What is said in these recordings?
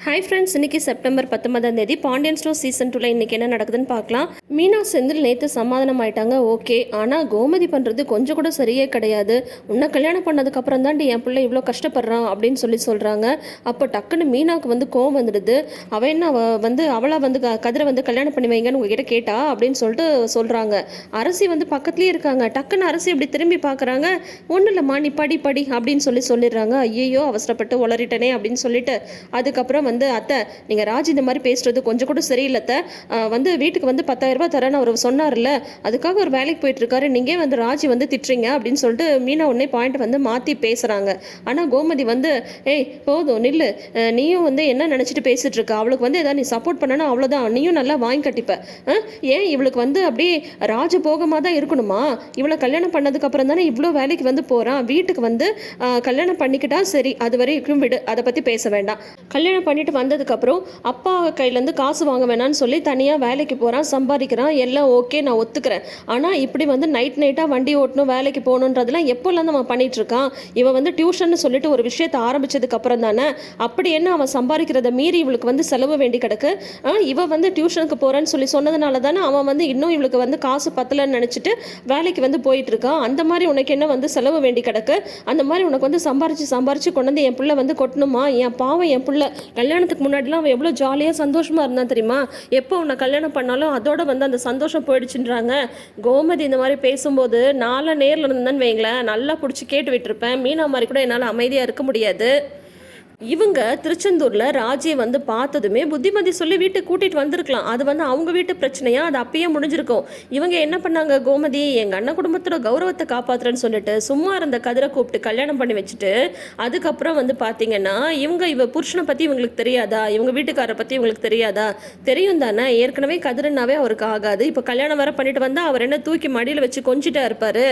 Hi friends, இன்றைக்கி September 19 Pandian store season 2ல் இன்றைக்கி என்ன நடக்குதுன்னு பார்க்கலாம். மீனா செந்தில் நேற்று சமாதானம் ஆயிட்டாங்க, ஓகே. ஆனால் கோமதி பண்ணுறது கொஞ்சம் கூட சரியே கிடையாது. உன்னை கல்யாணம் பண்ணதுக்கப்புறம் தாண்டி என் பிள்ளை இவ்வளோ கஷ்டப்படுறான் அப்படின்னு சொல்கிறாங்க. அப்போ டக்குன்னு மீனாவுக்கு கோவம் வந்துடுது. அவள் என்ன அவளை கதிரை கல்யாணம் பண்ணி வைங்கன்னு உங்ககிட்ட கேட்டா அப்படின்னு சொல்கிறாங்க. அரசி பக்கத்துலேயே இருக்காங்க. டக்குன்னு அரசி இப்படி திரும்பி பார்க்குறாங்க. ஒன்றும் இல்லைம்மா, நீ படி அப்படின்னு சொல்லிடுறாங்க. ஐயோ, அவசரப்பட்டு உளறிட்டனே அப்படின்னு சொல்லிட்டு அதுக்கப்புறம் அத்தை, நீங்கள் ராஜ் இந்த மாதிரி பேசுறது கொஞ்சம் கூட சரியில்லை. வீட்டுக்கு 10,000 ரூபாய் தரேன்னு அவர் சொன்னார்ல, அதுக்காக ஒரு வேலைக்கு போயிட்டு இருக்காரு. நீங்கள் ராஜி திட்டுறீங்க அப்படின்னு சொல்லிட்டு மீனா உடனே பாயிண்ட் மாற்றி பேசுகிறாங்க. ஆனால் கோமதி ஏய் போதும் நில்லு, நீயும் என்ன நினச்சிட்டு பேசிட்டு இருக்க? அவளுக்கு ஏதாவது நீ சப்போர்ட் பண்ணனா அவ்வளோதான், நீயும் நல்லா வாங்கி கட்டிப்ப. ஏன் இவளுக்கு அப்படியே ராஜபோகமாக தான் இருக்கணுமா? இவளை கல்யாணம் பண்ணதுக்கப்புறம் தானே இவ்வளோ வேலைக்கு போகிறான். வீட்டுக்கு கல்யாணம் பண்ணிக்கிட்டா சரி, அது வரைக்கும் விடு, அதை பற்றி பேச வேண்டாம். கல்யாணம் பண்ணிட்டு வந்ததுக்கப்புறம் அப்பா கையிலேருந்து காசு வாங்க வேணான்னு சொல்லி தனியாக வேலைக்கு போகிறான், சம்பாதிக்கிறான், எல்லாம் ஓகே, நான் ஒத்துக்கிறேன். ஆனால் இப்படி நைட்டாக வண்டி ஓட்டணும், வேலைக்கு போகணுன்றதுலாம் எப்போல்லாம் அவன் பண்ணிட்டு இருக்கான். இவன் டியூஷன் சொல்லிட்டு ஒரு விஷயத்தை ஆரம்பிச்சதுக்கப்புறம் தானே. அப்படி என்ன அவன் சம்பாதிக்கிறத மீறி இவளுக்கு செலவு வேண்டி கிடக்கு. இவன் டியூஷனுக்கு போகிறேன்னு சொல்லி சொன்னதுனால தானே அவன் இன்னும் இவளுக்கு காசு பத்தலைன்னு நினச்சிட்டு வேலைக்கு போயிட்டு இருக்கான். அந்த மாதிரி உனக்கு என்ன செலவு வேண்டி கிடக்கு? அந்த மாதிரி உனக்கு சம்பாரிச்சு கொண்டு என் பிள்ளை கொட்டணுமா? என் பாவம், என் பிள்ளை கல்யாணத்துக்கு முன்னாடிலாம் அவன் எவ்வளோ ஜாலியாக சந்தோஷமாக இருந்தான் தெரியுமா? எப்போ உன்னை கல்யாணம் பண்ணாலும் அதோட அந்த சந்தோஷம் போயிடுச்சுன்றாங்க. கோமதி இந்த மாதிரி பேசும்போது நான்லாம் நேரில் இருந்தேன்னு வைங்களேன், நல்லா பிடிச்சி கேட்டு விட்டுருப்பேன். மீனா மாதிரி கூட என்னால் அமைதியாக இருக்க முடியாது. இவங்க திருச்செந்தூரில் ராஜியை பார்த்ததுமே புத்திமதி சொல்லி வீட்டுக்கு கூட்டிகிட்டு வந்திருக்கலாம். அது அவங்க வீட்டு பிரச்சனையா, அது அப்பயே முடிஞ்சிருக்கும். இவங்க என்ன பண்ணாங்க, கோமதி எங்கள் அண்ணன் குடும்பத்தோட கௌரவத்தை காப்பாற்றுறேன்னு சொல்லிட்டு சும்மா இருந்த கதிரை கூப்பிட்டு கல்யாணம் பண்ணி வச்சுட்டு அதுக்கப்புறம் பார்த்தீங்கன்னா இவ புருஷனை பற்றி இவங்களுக்கு தெரியாதா? இவங்க வீட்டுக்காரரை பற்றி இவங்களுக்கு தெரியாதா? தெரியும் தானே. ஏற்கனவே கதிரனாவே அவருக்கு ஆகாது. இப்போ கல்யாணம் வர பண்ணிட்டு வந்தால் அவர் என்ன தூக்கி மடியில் வச்சு கொஞ்சிட்டா இருப்பார்?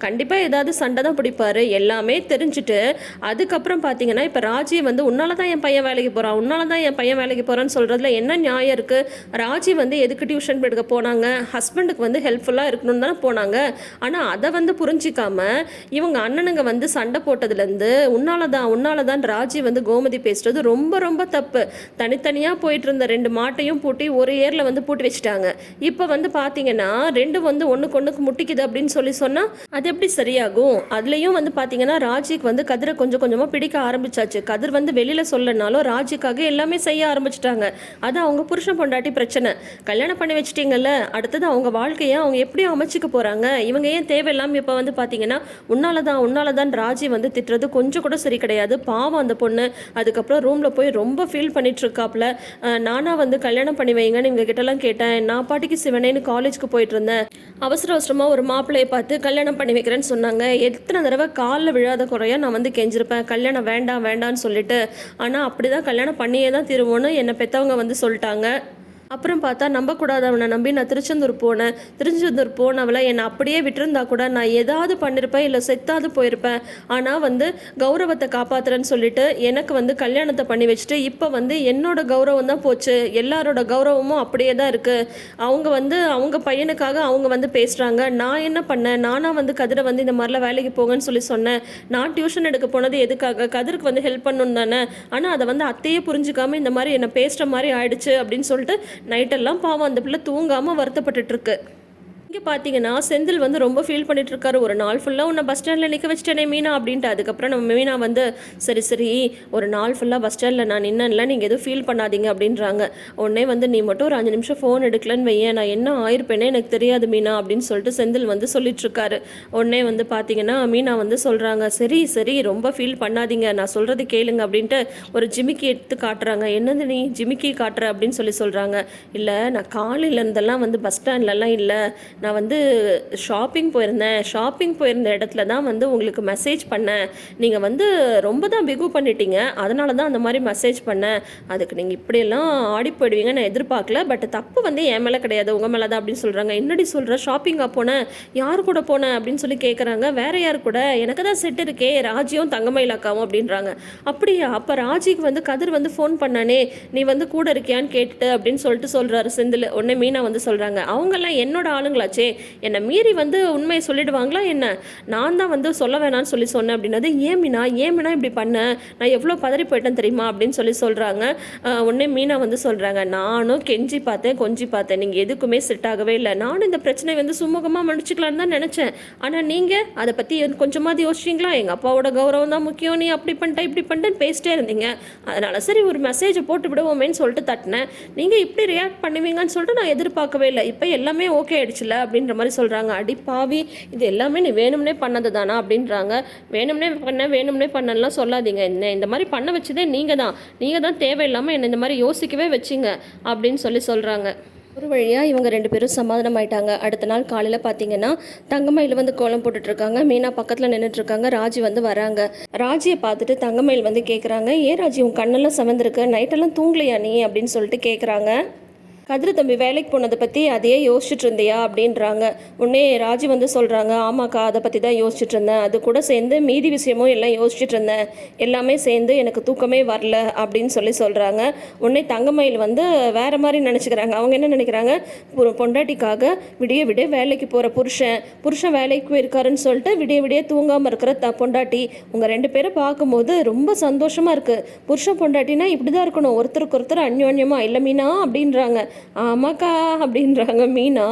கண்டிப்பாக ஏதாவது சண்டை தான் பிடிப்பார். எல்லாமே தெரிஞ்சுட்டு அதுக்கப்புறம் பார்த்தீங்கன்னா இப்போ ராஜியை உன்னால தான் என் பையன் வேலைக்கு போகிறான், உன்னால தான் என் பையன் வேலைக்கு போகிறான்னு சொல்கிறதுல என்ன நியாயம் இருக்குது? ராஜி எதுக்கு டியூஷன் எடுக்க போனாங்க? ஹஸ்பண்டுக்கு ஹெல்ப்ஃபுல்லாக இருக்கணும்னு தானே போனாங்க. ஆனால் அதை புரிஞ்சிக்காம இவங்க அண்ணனுங்க சண்டை போட்டதுலேருந்து உன்னால தான் ராஜி கோமதி பேசுறது ரொம்ப ரொம்ப தப்பு. தனித்தனியாக போயிட்டு இருந்த 2 மாட்டையும் பூட்டி ஒரு ஏரில் பூட்டி வச்சுட்டாங்க. இப்போ பார்த்தீங்கன்னா 2 ஒன்றுக்கு முட்டிக்குது அப்படின்னு சொன்னால் அது எப்படி சரியாகும்? அதுலேயும் பார்த்தீங்கன்னா ராஜிக்கு கதிரை கொஞ்சம் கொஞ்சமாக பிடிக்க ஆரம்பிச்சாச்சு. கதிர் வெளியில் சொல்லனாலும் ராஜிக்காக எல்லாமே செய்ய ஆரம்பிச்சிட்டாங்க. அது அவங்க புருஷன் பொண்டாட்டி பிரச்சனை. கல்யாணம் பண்ணி வச்சிட்டிங்கல்ல, அடுத்தது அவங்க வாழ்க்கையை அவங்க எப்படி அமைச்சிக்க போகிறாங்க? இவங்க ஏன் தேவையில்லாமல் இப்போ பார்த்தீங்கன்னா உன்னால தான் ராஜி திட்டுறது கொஞ்சம் கூட சரி கிடையாது. பாவம் அந்த பொண்ணு. அதுக்கப்புறம் ரூமில் போய் ரொம்ப ஃபீல் பண்ணிட்டு இருக்காப்புல. நானா கல்யாணம் பண்ணி வைங்கன்னு இவங்க கிட்டலாம் கேட்டேன். நான் பாட்டிக்கு சிவனேன்னு காலேஜுக்கு போயிட்டு இருந்தேன். அவசரமாக ஒரு மாப்பிள்ளையை பார்த்து கல்யாணம் பண்ணி வைக்கிறேன்னு சொன்னாங்க. எத்தனை தடவை காலில் விழாத குறையா நான் கெஞ்சிருப்பேன், கல்யாணம் வேண்டான்னு சொல்லிட்டு. ஆனால் அப்படி தான் கல்யாணம் பண்ணியே தான் திரும்பணும்னு என்னை பெற்றவங்க சொல்லிட்டாங்க. அப்புறம் பார்த்தா நம்பக்கூடாது அவனை நம்பி நான் திருச்செந்தூர் போனவளை என்னை அப்படியே விட்டுருந்தா கூட நான் ஏதாவது பண்ணியிருப்பேன், இல்லை செத்தாவது போயிருப்பேன். ஆனால் கௌரவத்தை காப்பாற்றுறேன்னு சொல்லிட்டு எனக்கு கல்யாணத்தை பண்ணி வச்சுட்டு இப்போ என்னோட கௌரவம் தான் போச்சு. எல்லாரோட கௌரவமும் அப்படியே தான் இருக்குது. அவங்க அவங்க பையனுக்காக அவங்க பேசுகிறாங்க. நான் என்ன பண்ணேன்? நானாக கதிரை இந்த மாதிரிலாம் வேலைக்கு போங்கன்னு சொன்னேன். நான் டியூஷன் எடுக்க போனது எதுக்காக? கதிருக்கு ஹெல்ப் பண்ணணும் தானே. ஆனால் அதை அத்தையே புரிஞ்சுக்காமல் இந்த மாதிரி என்னை பேசுகிற மாதிரி ஆயிடுச்சு அப்படின்னு சொல்லிட்டு நைட்டெல்லாம் பாவம் அந்த பிள்ளை தூங்காமல் வருத்தப்பட்டுட்டு இருக்கு. இங்கே பார்த்தீங்கன்னா செந்தில் ரொம்ப ஃபீல் பண்ணிட்டு இருக்காரு. ஒரு நாள் ஃபுல்லாக உன்னை பஸ் ஸ்டாண்டில் நிற்க வச்சிட்டேனே மீனா அப்படின்ட்டு. அதுக்கப்புறம் நம்ம மீனா சரி ஒரு நாள் ஃபுல்லாக பஸ் ஸ்டாண்டில் நான் நின்னல, நீங்கள் எதுவும் ஃபீல் பண்ணாதீங்க அப்படின்றாங்க. உடனே நீ மட்டும் ஒரு 5 நிமிஷம் ஃபோன் எடுக்கலன்னு வையேன், நான் என்ன ஆயிருப்பேனே எனக்கு தெரியாது மீனா அப்படின்னு சொல்லிட்டு செந்தில் சொல்லிட்டு இருக்காரு. உடனே பார்த்தீங்கன்னா மீனா சொல்கிறாங்க, சரி ரொம்ப ஃபீல் பண்ணாதீங்க, நான் சொல்கிறது கேளுங்க அப்படின்ட்டு ஒரு ஜிமிக்கி எடுத்து காட்டுறாங்க. என்னது நீ ஜிமிக்கி காட்டுற அப்படின்னு சொல்கிறாங்க. இல்லை, நான் காலையில் இருந்தெல்லாம் பஸ் ஸ்டாண்ட்லலாம் இல்லை, நான் ஷாப்பிங் போயிருந்த இடத்துல தான் உங்களுக்கு மெசேஜ் பண்ணேன். நீங்கள் ரொம்ப தான் பிகு பண்ணிட்டீங்க, அதனால தான் அந்த மாதிரி மெசேஜ் பண்ணேன். அதுக்கு நீங்கள் இப்படியெல்லாம் ஆடி போயிடுவீங்க நான் எதிர்பார்க்கல. பட் தப்பு என் மேலே கிடையாது, உங்கள் மேலே தான் அப்படின்னு சொல்கிறாங்க. என்னடி சொல்கிற? ஷாப்பிங்காக போனேன்? யார் கூட போனேன் அப்படின்னு சொல்லி கேட்குறாங்க. வேறு யார் கூட? எனக்கு தான் செட் இருக்கே, ராஜியும் தங்கமயில் அக்காவும் அப்படின்றாங்க. அப்படியா? அப்போ ராஜிக்கு கதிர் ஃபோன் பண்ணானே, நீ கூட இருக்கியான்னு கேட்டுட்டு அப்படின்னு சொல்லிட்டு சொல்கிறாரு செந்தில். உடனே மீனா சொல்கிறாங்க, அவங்கெல்லாம் என்னோட ஆளுங்களா ஆச்சே, என்னை மீறி வந்து உண்மையை சொல்லிடுவாங்களா என்ன? நான் தான் வந்து சொல்ல வேணாம்னு சொன்னேன் அப்படின்னது. ஏன் மீனா இப்படி பண்ண, நான் எவ்வளோ பதறி போயிட்டேன் தெரியுமா அப்படின்னு சொல்கிறாங்க. உடனே மீனா வந்து சொல்கிறாங்க, நானும் கெஞ்சி பார்த்தேன் கொஞ்சி பார்த்தேன், நீங்கள் எதுக்குமே செட் ஆகவே இல்லை. நானும் இந்த பிரச்சனை வந்து சுமூகமாக முடிச்சுக்கலான்னு தான் நினச்சேன். ஆனால் நீங்கள் அதை பற்றி கொஞ்சமாவது யோசிச்சிங்களா? எங்கள் அப்பாவோட கௌரவம் தான் முக்கியம், நீ அப்படி பண்ணிட்ட இப்படி பண்ணிட்டேன்னு பேசிட்டே இருந்தீங்க. அதனால் சரி ஒரு மெசேஜை போட்டு விடுவோமேன்னு சொல்லிட்டு தட்டினேன். நீங்கள் இப்படி ரியாக்ட் பண்ணுவீங்கன்னு சொல்லிட்டு நான் எதிர்பார்க்கவே இல்லை. இப்போ எல்லாமே ஓகே ஆயிடுச்சுல அப்படின்ற மாதிரி சொல்கிறாங்க. அடி பாவி, இது எல்லாமே நீ வேணும்னே பண்ணது தானா அப்படின்றாங்க. வேணும்னே பண்ணலாம் சொல்லாதீங்க, என்ன இந்த மாதிரி பண்ண வச்சதே நீங்கள் தான் தேவையில்லாமல் என்னை இந்த மாதிரி யோசிக்கவே வச்சிங்க அப்படின்னு சொல்கிறாங்க. ஒரு வழியாக இவங்க 2 பேரும் சமாதானம் ஆயிட்டாங்க. அடுத்த நாள் காலையில் பார்த்தீங்கன்னா தங்கமயில் வந்து கோலம் போட்டுட்ருக்காங்க. மீனா பக்கத்தில் நின்றுட்டுருக்காங்க. ராஜி வந்து வராங்க. ராஜியை பார்த்துட்டு தங்கமயில் வந்து கேட்குறாங்க, ஏன் ராஜி உன் கண்ணெல்லாம் செவந்திருக்கு, நைட்டெல்லாம் தூங்கலையா நீ அப்படின்னு சொல்லிட்டு கேட்குறாங்க. கதிர் தம்பி வேலைக்கு போனதை பற்றி அதையே யோசிச்சுட்டு இருந்தியா அப்படின்றாங்க. உடனே ராஜி வந்து சொல்கிறாங்க, ஆமாக்கா அதை பற்றி தான் யோசிச்சுட்டு இருந்தேன், அது கூட சேர்ந்து மீதி விஷயமும் எல்லாம் யோசிச்சுட்டு இருந்தேன், எல்லாமே சேர்ந்து எனக்கு தூக்கமே வரல அப்படின்னு சொல்கிறாங்க. உடனே தங்கமயில் வந்து வேறு மாதிரி நினச்சிக்கிறாங்க. அவங்க என்ன நினைக்கிறாங்க, பொண்டாட்டிக்காக விடிய விடிய வேலைக்கு போகிற புருஷன் வேலைக்கு போயிருக்காருன்னு சொல்லிட்டு விடிய விடிய தூங்காமல் இருக்கிற பொண்டாட்டி, உங்கள் 2 பேரை பார்க்கும்போது ரொம்ப சந்தோஷமாக இருக்குது. புருஷன் பொண்டாட்டினா இப்படி தான் இருக்கணும், ஒருத்தருக்கு ஒருத்தர் அந்யோன்யமாக இல்லை மீனா அப்படின்றாங்க. ஆமாக்கா அப்படின்றாங்க மீனா.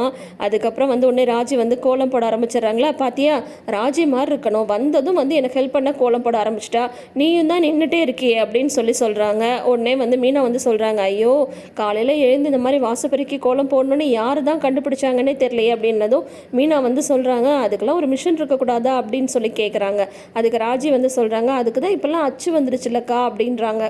அதுக்கப்புறம் வந்து உடனே ராஜி வந்து கோலம் போட ஆரம்பிச்சிடுறாங்களா. பாத்தியா, ராஜி மாதிரி இருக்கணும், வந்ததும் வந்து எனக்கு ஹெல்ப் பண்ண கோலம் போட ஆரம்பிச்சிட்டா, நீயும் தான் நின்றுட்டே இருக்கியே அப்படின்னு சொல்கிறாங்க. உடனே வந்து மீனா வந்து சொல்கிறாங்க, ஐயோ காலையில் எழுந்து இந்த மாதிரி வாசப்பெருக்கி கோலம் போடணுன்னு யார் தான் கண்டுபிடிச்சாங்கன்னே தெரியலையே அப்படின்னதும் மீனா வந்து சொல்கிறாங்க, அதுக்கெல்லாம் ஒரு மிஷின் இருக்கக்கூடாதா அப்படின்னு கேட்குறாங்க. அதுக்கு ராஜி வந்து சொல்கிறாங்க, அதுக்கு தான் இப்போல்லாம் அச்சு வந்துருச்சுல்லக்கா அப்படின்றாங்க.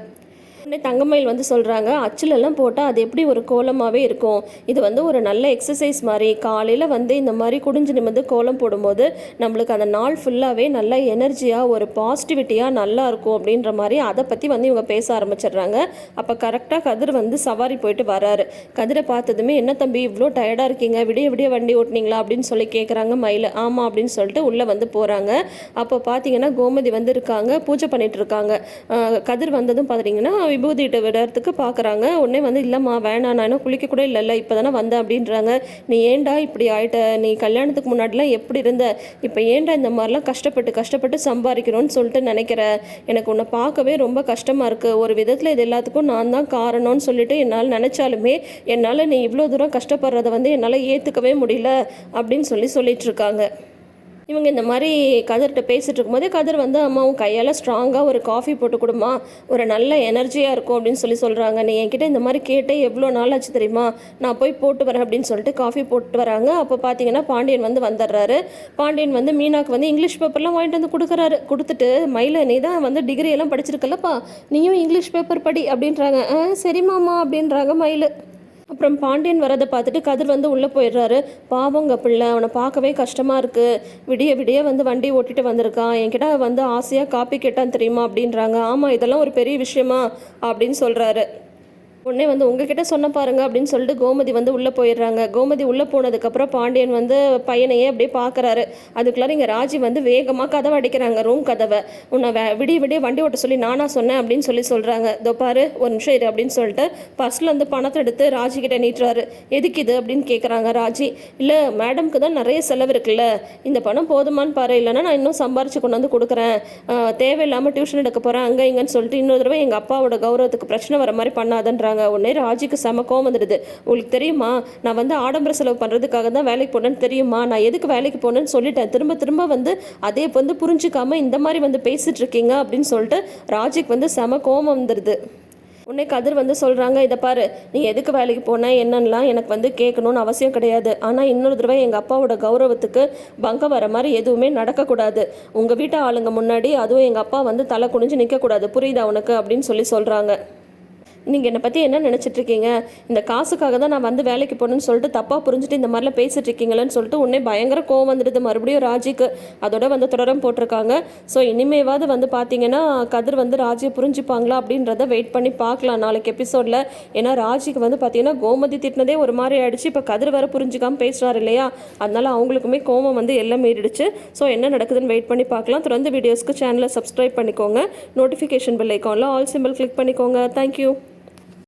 உடனே தங்கமயில் வந்து சொல்கிறாங்க, அச்சிலெல்லாம் போட்டால் அது எப்படி ஒரு கோலமாகவே இருக்கும், இது வந்து ஒரு நல்ல எக்ஸசைஸ் மாதிரி, காலையில் வந்து இந்த மாதிரி குடிஞ்சு நிமிர்ந்து கோலம் போடும்போது நம்மளுக்கு அந்த நாள் ஃபுல்லாகவே நல்ல எனர்ஜியாக ஒரு பாசிட்டிவிட்டியாக நல்லா இருக்கும் அப்படின்ற மாதிரி அதை பற்றி வந்து இவங்க பேச ஆரம்பிச்சிடுறாங்க. அப்போ கரெக்டாக கதிர் வந்து சவாரி போயிட்டு வராரு. கதிரை பார்த்ததுமே, என்ன தம்பி இவ்வளோ டயர்டாக இருக்கீங்க, விடிய விடிய வண்டி ஓட்டினீங்களா அப்படின்னு கேட்குறாங்க மயில். ஆமாம் அப்படின்னு சொல்லிட்டு உள்ளே வந்து போகிறாங்க. அப்போ பார்த்தீங்கன்னா கோமதி வந்து இருக்காங்க, பூஜை பண்ணிட்டு இருக்காங்க. கதிர் வந்ததும் பார்த்தீங்கன்னா விபூதிட்டு விடுறதுக்கு பார்க்குறாங்க. உடனே வந்து இல்லைம்மா வேணாம், நான் இன்னும் குளிக்க கூட இல்லை இப்போ தானே வந்தேன் அப்படின்றாங்க. நீ ஏண்டா இப்படி ஆகிட்ட, நீ கல்யாணத்துக்கு முன்னாடிலாம் எப்படி இருந்த, இப்போ ஏண்டா இந்த மாதிரிலாம் கஷ்டப்பட்டு சம்பாதிக்கணும்னு சொல்லிட்டு நினைக்கிற, எனக்கு உன்னை பார்க்கவே ரொம்ப கஷ்டமாக இருக்குது, ஒரு விதத்தில் இது எல்லாத்துக்கும் நான் தான் காரணம்னு சொல்லிட்டு என்னால் நினச்சாலுமே என்னால் நீ இவ்வளோ தூரம் கஷ்டப்படுறத வந்து என்னால் ஏற்றுக்கவே முடியல அப்படின்னு சொல்லிட்டு இருக்காங்க. இவங்க இந்த மாதிரி கதிர்கிட்ட பேசிகிட்டு இருக்கும்போதே கதிர் வந்து, அம்மா உன் கையால் ஸ்ட்ராங்காக ஒரு காஃபி போட்டு கொடுமா, ஒரு நல்ல எனர்ஜியாக இருக்கும் அப்படின்னு சொல்கிறாங்க. நீ என்கிட்ட இந்த மாதிரி கேட்டே எவ்வளோ நாள் ஆச்சு தெரியுமா, நான் போய் போட்டு வரேன் அப்படின்னு சொல்லிட்டு காஃபி போட்டு வராங்க. அப்போ பார்த்தீங்கன்னா பாண்டியன் வந்து வந்துடுறாரு. பாண்டியன் வந்து மீனாக்கு வந்து இங்கிலீஷ் பேப்பர்லாம் வாங்கிட்டு வந்து கொடுத்துட்டு, மயில நீ தான் வந்து டிகிரி எல்லாம் படிச்சிருக்கல்லப்பா, நீயும் இங்கிலீஷ் பேப்பர் படி அப்படின்றாங்க. சரிமாம்மா அப்படின்றாங்க மயில். அப்புறம் பாண்டியன் வரதை பார்த்துட்டு கதிர் வந்து உள்ளே போயிடுறாரு. பாவங்க பிள்ளை, அவனை பார்க்கவே கஷ்டமாக இருக்குது, விடிய விடிய வந்து வண்டி ஓட்டிட்டு வந்திருக்கான், என்கிட்ட வந்து ஆசையாக காப்பி கேட்டான் தெரியுமா அப்படின்றாங்க. ஆமாம் இதெல்லாம் ஒரு பெரிய விஷயமா அப்படின்னு சொல்கிறாரு. உடனே வந்து உங்ககிட்ட சொன்ன பாருங்க அப்படின்னு சொல்லிட்டு கோமதி வந்து உள்ளே போயிடுறாங்க. கோமதி உள்ளே போனதுக்கப்புறம் பாண்டியன் வந்து பையனையே அப்படியே பார்க்குறாரு. அதுக்குள்ளார இங்கே ராஜி வந்து வேகமாக கதவை அடிக்கிறாங்க, ரூம் கதவை. உன்னை விடிய வண்டி ஓட்ட சொல்லி நானா சொன்னேன் அப்படின்னு சொல்கிறாங்க. இதோ பாரு ஒரு நிமிஷம் இரு அப்படின்னு சொல்லிட்டு பர்ஸில் வந்து பணத்தை எடுத்து ராஜி கிட்ட நீட்டுறாரு. எதுக்கு இது அப்படின்னு கேட்குறாங்க ராஜி. இல்லை மேடம்க்கு தான் நிறைய செலவு இருக்குல்ல, இந்த பணம் போதுமான்னு பாரு, இல்லைன்னா நான் இன்னும் சம்பாரிச்சு கொண்டு வந்து கொடுக்குறேன், தேவையில்லாமல் டியூஷன் எடுக்க போகிறேன் அங்கே இங்கன்னு சொல்லிட்டு இன்னொரு தடவை எங்கள் அப்பாவோட கௌரவத்துக்கு பிரச்சனை வர மாதிரி பண்ணாதன்றாங்க. உடனே ராஜிக்கு செம கோவம் வந்துடுது. உங்களுக்கு தெரியுமா, நான் வந்து ஆடம்பர செலவு பண்ணுறதுக்காக தான் வேலைக்கு போனேன்னு தெரியுமா, நான் எதுக்கு வேலைக்கு போனேன்னு சொல்லிட்டேன், திரும்ப வந்து அதே வந்து புரிஞ்சிக்காம இந்த மாதிரி வந்து பேசிட்டு இருக்கீங்க அப்படின்னு சொல்லிட்டு ராஜிக்கு வந்து செம கோவம் வந்துடுது. உடனே கதிர் வந்து சொல்கிறாங்க, இதை பாரு, நீ எதுக்கு வேலைக்கு போனேன் என்னன்னலாம் எனக்கு வந்து கேட்கணும்னு அவசியம் கிடையாது, ஆனால் இன்னொரு தடவை எங்கள் அப்பாவோட கௌரவத்துக்கு பங்கம் வர மாதிரி எதுவுமே நடக்கக்கூடாது, உங்கள் வீட்டு ஆளுங்க முன்னாடி அதுவும் எங்கள் அப்பா வந்து தலை குனிஞ்சு நிற்கக்கூடாது, புரியுதா உனக்கு அப்படின்னு சொல்கிறாங்க. நீங்கள் என்னை பற்றி என்ன நினச்சிட்ருக்கீங்க, இந்த காசுக்காக தான் நான் வந்து வேலைக்கு போகணுன்னு சொல்லிட்டு தப்பாக புரிஞ்சுட்டு இந்த மாதிரிலாம் பேசிகிட்டு இருக்கீங்களேன்னு சொல்லிட்டு உடனே பயங்கர கோவம் வந்துடுது மறுபடியும் ராஜிக்கு. அதோட வந்து தொடரம் போட்டிருக்காங்க. ஸோ இனிமேவாவது வந்து பார்த்தீங்கன்னா கதிர் வந்து ராஜியை புரிஞ்சுப்பாங்களா அப்படின்றத வெயிட் பண்ணி பார்க்கலாம் நாளைக்கு எபிசோடில். ஏன்னா ராஜிக்கு வந்து பார்த்தீங்கன்னா கோமதி திட்டினதே ஒரு மாதிரி ஆயிடுச்சு, இப்போ கதிர் வர புரிஞ்சுக்காமல் பேசுகிறாரு இல்லையா, அதனால அவங்களுக்குமே கோவம் வந்து எல்லாம் மீறிடுச்சு. ஸோ என்ன நடக்குதுன்னு வெயிட் பண்ணி பார்க்கலாம். தொடர்ந்து வீடியோஸ்க்கு சேனலை சப்ஸ்கிரைப் பண்ணிக்கோங்க, நோட்டிஃபிகேஷன் பெல் ஐக்கானில் ஆல் சிம்பிள் கிளிக் பண்ணிக்கோங்க. தேங்க்யூ.